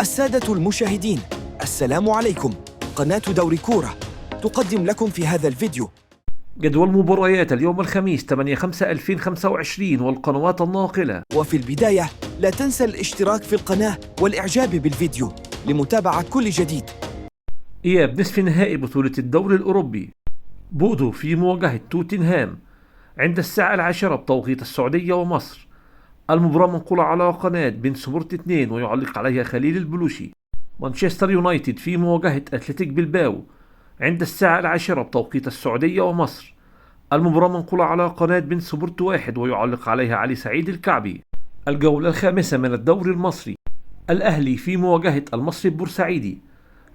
السادة المشاهدين، السلام عليكم. قناة دوري كورة تقدم لكم في هذا الفيديو جدول مباريات اليوم الخميس 8/5/2025 والقنوات الناقلة. وفي البداية لا تنسى الاشتراك في القناة والإعجاب بالفيديو لمتابعة كل جديد. إياب نصف نهائي بطولة الدوري الأوروبي. بودو في مواجهة توتنهام عند الساعة 10 بتوقيت السعودية ومصر. المباراة منقولة على قناة بين سبورت 2 ويعلق عليها خليل البلوشي. مانشستر يونايتد في مواجهة أتلتيك بلباو عند الساعة 10 بتوقيت السعودية ومصر. المباراة منقولة على قناة بين سبورت 1 ويعلق عليها علي سعيد الكعبي. الجولة الخامسة من الدوري المصري. الأهلي في مواجهة المصري البورسعيدي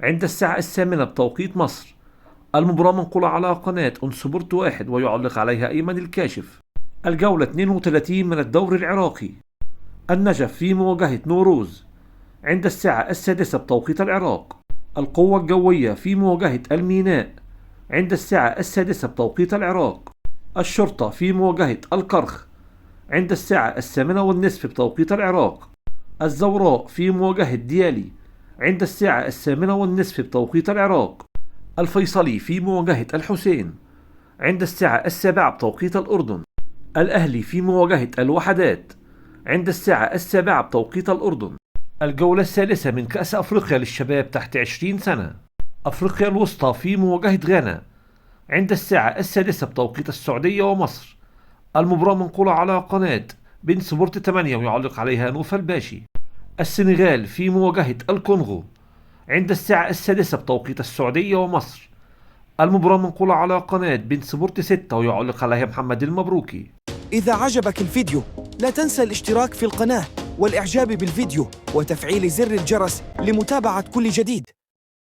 عند الساعة 8 بتوقيت مصر. المباراة منقولة على قناة سبورت 1 ويعلق عليها أيمن الكاشف. الجولة 32 من الدوري العراقي. النجف في مواجهة نوروز عند الساعة 6 بتوقيت العراق. القوة الجوية في مواجهة الميناء عند الساعة 6 بتوقيت العراق. الشرطة في مواجهة الكرخ عند الساعة 8:30 بتوقيت العراق. الزوراء في مواجهة ديالي عند الساعة 8:30 بتوقيت العراق. الفيصلي في مواجهة الحسين عند الساعة 7 بتوقيت الأردن. الأهلي في مواجهة الوحدات عند الساعة 7 بتوقيت الأردن. الجولة الثالثة من كأس أفريقيا للشباب تحت 20 سنة. أفريقيا الوسطى في مواجهة غانا عند الساعة 6 بتوقيت السعودية ومصر. المباراة منقولة على قناة بين سبورت 8 ويعلق عليها نوف الباشي. السنغال في مواجهة الكونغو عند الساعة 6 بتوقيت السعودية ومصر. المباراة منقولة على قناة بين سبورت 6 ويعلق عليها محمد المبروكي. إذا عجبك الفيديو لا تنسى الاشتراك في القناة والإعجاب بالفيديو وتفعيل زر الجرس لمتابعة كل جديد.